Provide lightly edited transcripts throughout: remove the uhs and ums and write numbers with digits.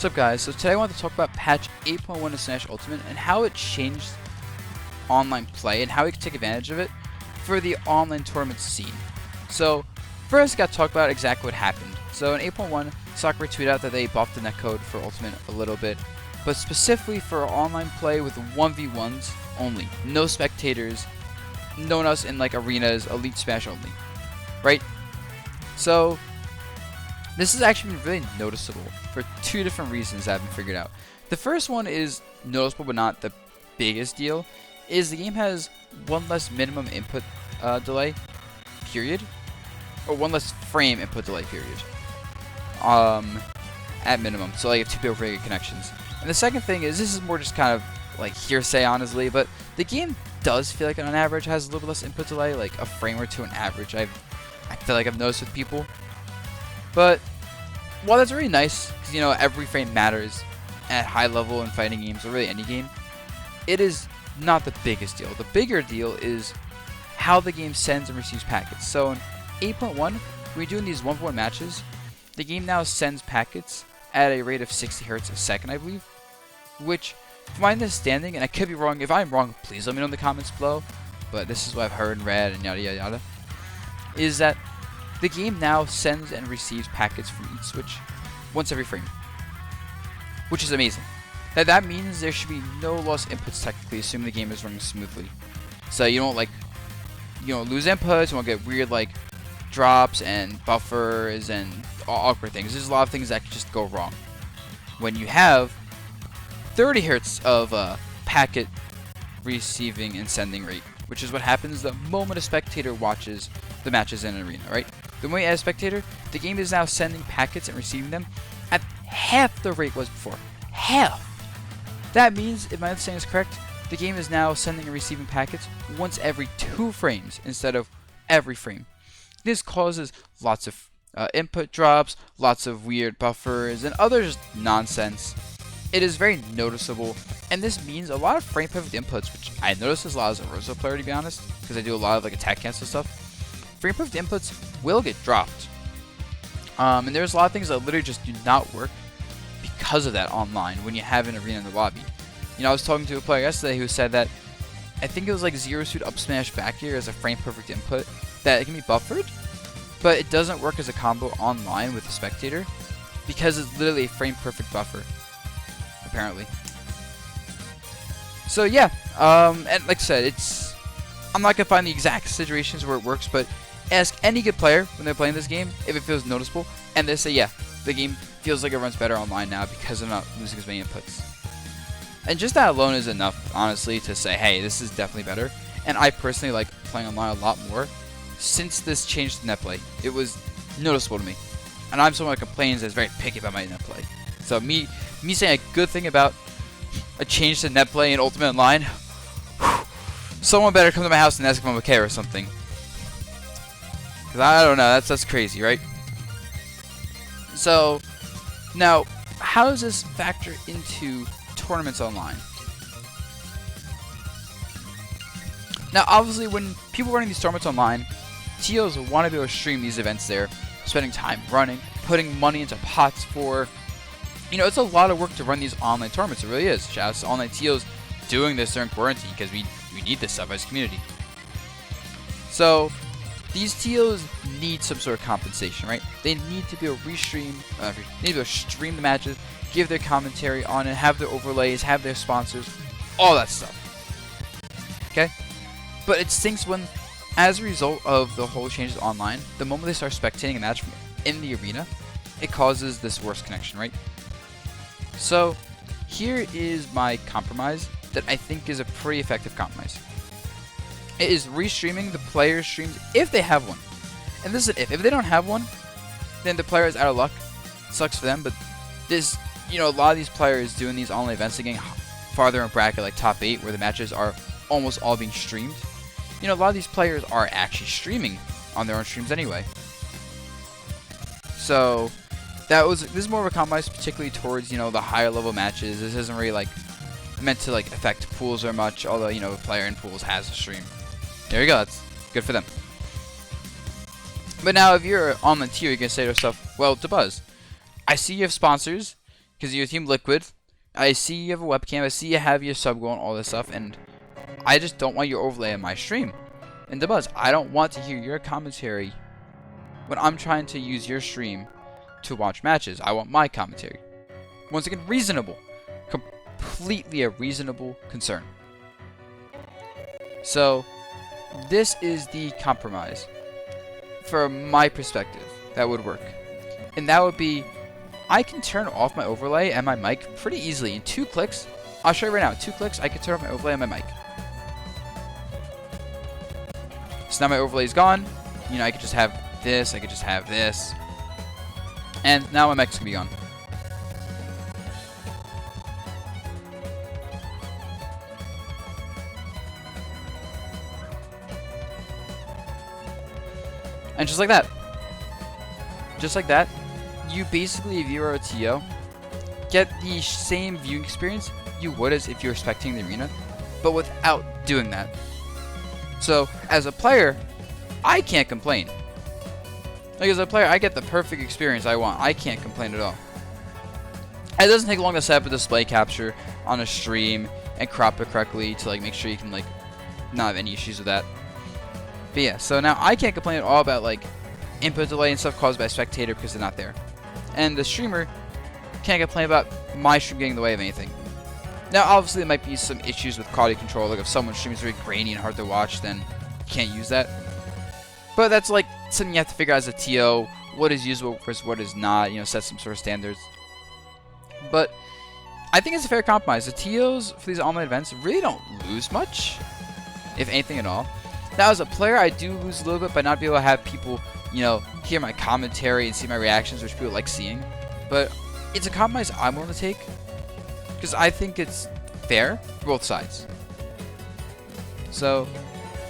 What's up guys, so today I want to talk about patch 8.1 of Smash Ultimate and how it changed online play and how we can take advantage of it for the online tournament scene. So first I got to talk about exactly what happened. So in 8.1, Sakura tweeted out that they buffed the netcode for Ultimate a little bit, but specifically for online play with 1v1s only. No spectators, no one else in like arenas, Elite Smash only, right? So this has actually been really noticeable for two different reasons that have been figured out. The first one is noticeable but not the biggest deal, is the game has one less minimum input delay, period. Or one less frame input delay, period. At minimum. So like 2 people for regular connections. And the second thing is, this is more just kind of like hearsay honestly, but the game does feel like on average has a little less input delay, like a frame or two on average. I feel like I've noticed with people. But while that's really nice, because you know every frame matters at high level in fighting games or really any game, it is not the biggest deal. The bigger deal is how the game sends and receives packets. So in 8.1, when you're doing these 1v1 matches, the game now sends packets at a rate of 60 Hz a second, I believe, which, from my understanding, and I could be wrong, if I'm wrong, please let me know in the comments below, but this is what I've heard and read and yada yada yada, is that the game now sends and receives packets from each switch once every frame, which is amazing. That means there should be no lost inputs technically, assuming the game is running smoothly. So you don't lose inputs, you won't get weird like drops and buffers and awkward things. There's a lot of things that could just go wrong when you have 30 Hz of packet receiving and sending rate, which is what happens the moment a spectator watches the matches in an arena, right? The moment you add a spectator, the game is now sending packets and receiving them at half the rate was before. Half! That means, if my understanding is correct, the game is now sending and receiving packets once every 2 frames instead of every frame. This causes lots of input drops, lots of weird buffers, and other just nonsense. It is very noticeable, and this means a lot of frame perfect inputs, which I notice as a lot as a Rosa player, to be honest, because I do a lot of like attack cancel stuff. Frame perfect inputs will get dropped, and there's a lot of things that literally just do not work because of that online when you have an arena in the lobby. You know, I was talking to a player yesterday who said that I think it was like Zero Suit up smash back here as a frame perfect input, that it can be buffered, but it doesn't work as a combo online with a spectator because it's literally a frame perfect buffer, apparently. So yeah, and like I said, I'm not gonna find the exact situations where it works, but ask any good player when they're playing this game if it feels noticeable, and they say yeah, the game feels like it runs better online now because I'm not losing as many inputs. And just that alone is enough, honestly, to say, hey, this is definitely better. And I personally like playing online a lot more since this changed the net play. It was noticeable to me, and I'm someone that complains that's very picky about my net play. So me saying a good thing about a change to net play in Ultimate Online, someone better come to my house and ask if I'm okay or something. Cause I don't know, that's crazy, right? So now, how does this factor into tournaments online? Now, obviously, when people are running these tournaments online, TOs want to be able to stream these events there, spending time running, putting money into pots for, you know, it's a lot of work to run these online tournaments. It really is. Shout out to online TOs doing this during quarantine because we need this stuff as a community. So these TOs need some sort of compensation, right? They need to be able to need to be able to stream the matches, give their commentary on it, have their overlays, have their sponsors, all that stuff. Okay? But it stinks when, as a result of the whole changes online, the moment they start spectating a match from in the arena, it causes this worse connection, right? So here is my compromise that I think is a pretty effective compromise. It is restreaming the player's streams if they have one. And this is an if. If they don't have one, then the player is out of luck. Sucks for them, but this, you know, a lot of these players doing these online events are getting farther in bracket, like top 8, where the matches are almost all being streamed. You know, a lot of these players are actually streaming on their own streams anyway. So this is more of a compromise, particularly towards, you know, the higher level matches. This isn't really like meant to like affect pools or much, although, you know, a player in pools has a stream. There you go, that's good for them. But now if you're on the tier, you can say to yourself, well, Dabuz, I see you have sponsors, because you're Team Liquid. I see you have a webcam. I see you have your sub going, all this stuff, and I just don't want your overlay on my stream. And Dabuz, I don't want to hear your commentary when I'm trying to use your stream to watch matches. I want my commentary. Once again, reasonable. Completely a reasonable concern. So, this is the compromise. From my perspective, that would work. And that would be, I can turn off my overlay and my mic pretty easily in 2 clicks. I'll show you right now. 2 clicks, I can turn off my overlay and my mic. So now my overlay is gone. You know, I could just have this. I could just have this. And now my mic's gonna be gone. And just like that, you basically, if you are a TO, get the same viewing experience you would as if you were spectating the arena, but without doing that. So, as a player, I can't complain. Like, as a player, I get the perfect experience I want. I can't complain at all. It doesn't take long to set up a display capture on a stream and crop it correctly to, like, make sure you can, like, not have any issues with that. But yeah, so now I can't complain at all about, like, input delay and stuff caused by Spectator because they're not there. And the streamer can't complain about my stream getting in the way of anything. Now, obviously, there might be some issues with quality control. Like, if someone's stream is very grainy and hard to watch, then you can't use that. But that's, like, something you have to figure out as a TO. What is usable versus what is not. You know, set some sort of standards. But I think it's a fair compromise. The TOs for these online events really don't lose much, if anything at all. Now, as a player, I do lose a little bit by not being able to have people, you know, hear my commentary and see my reactions, which people like seeing. But it's a compromise I'm willing to take, because I think it's fair for both sides. So,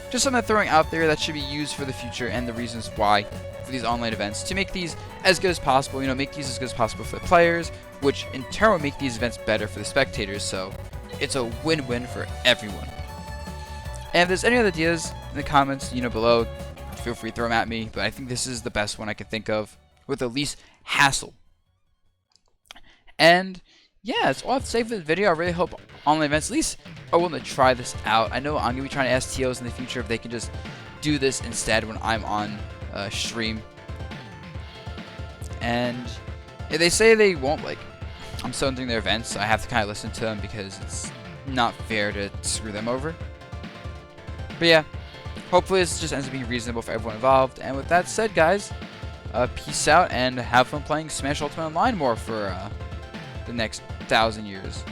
just something I'm throwing out there that should be used for the future and the reasons why for these online events to make these as good as possible. You know, make these as good as possible for the players, which in turn will make these events better for the spectators. So, it's a win-win for everyone. And if there's any other ideas in the comments, you know, below, feel free to throw them at me. But I think this is the best one I can think of with the least hassle. And yeah, that's all I have to say for this video. I really hope online events at least are willing to try this out. I know I'm going to be trying to ask TOs in the future if they can just do this instead when I'm on stream. And if they say they won't, like, I'm still doing their events, so I have to kind of listen to them because it's not fair to screw them over. But yeah, hopefully this just ends up being reasonable for everyone involved. And with that said, guys, peace out and have fun playing Smash Ultimate Online more for the next 1,000 years.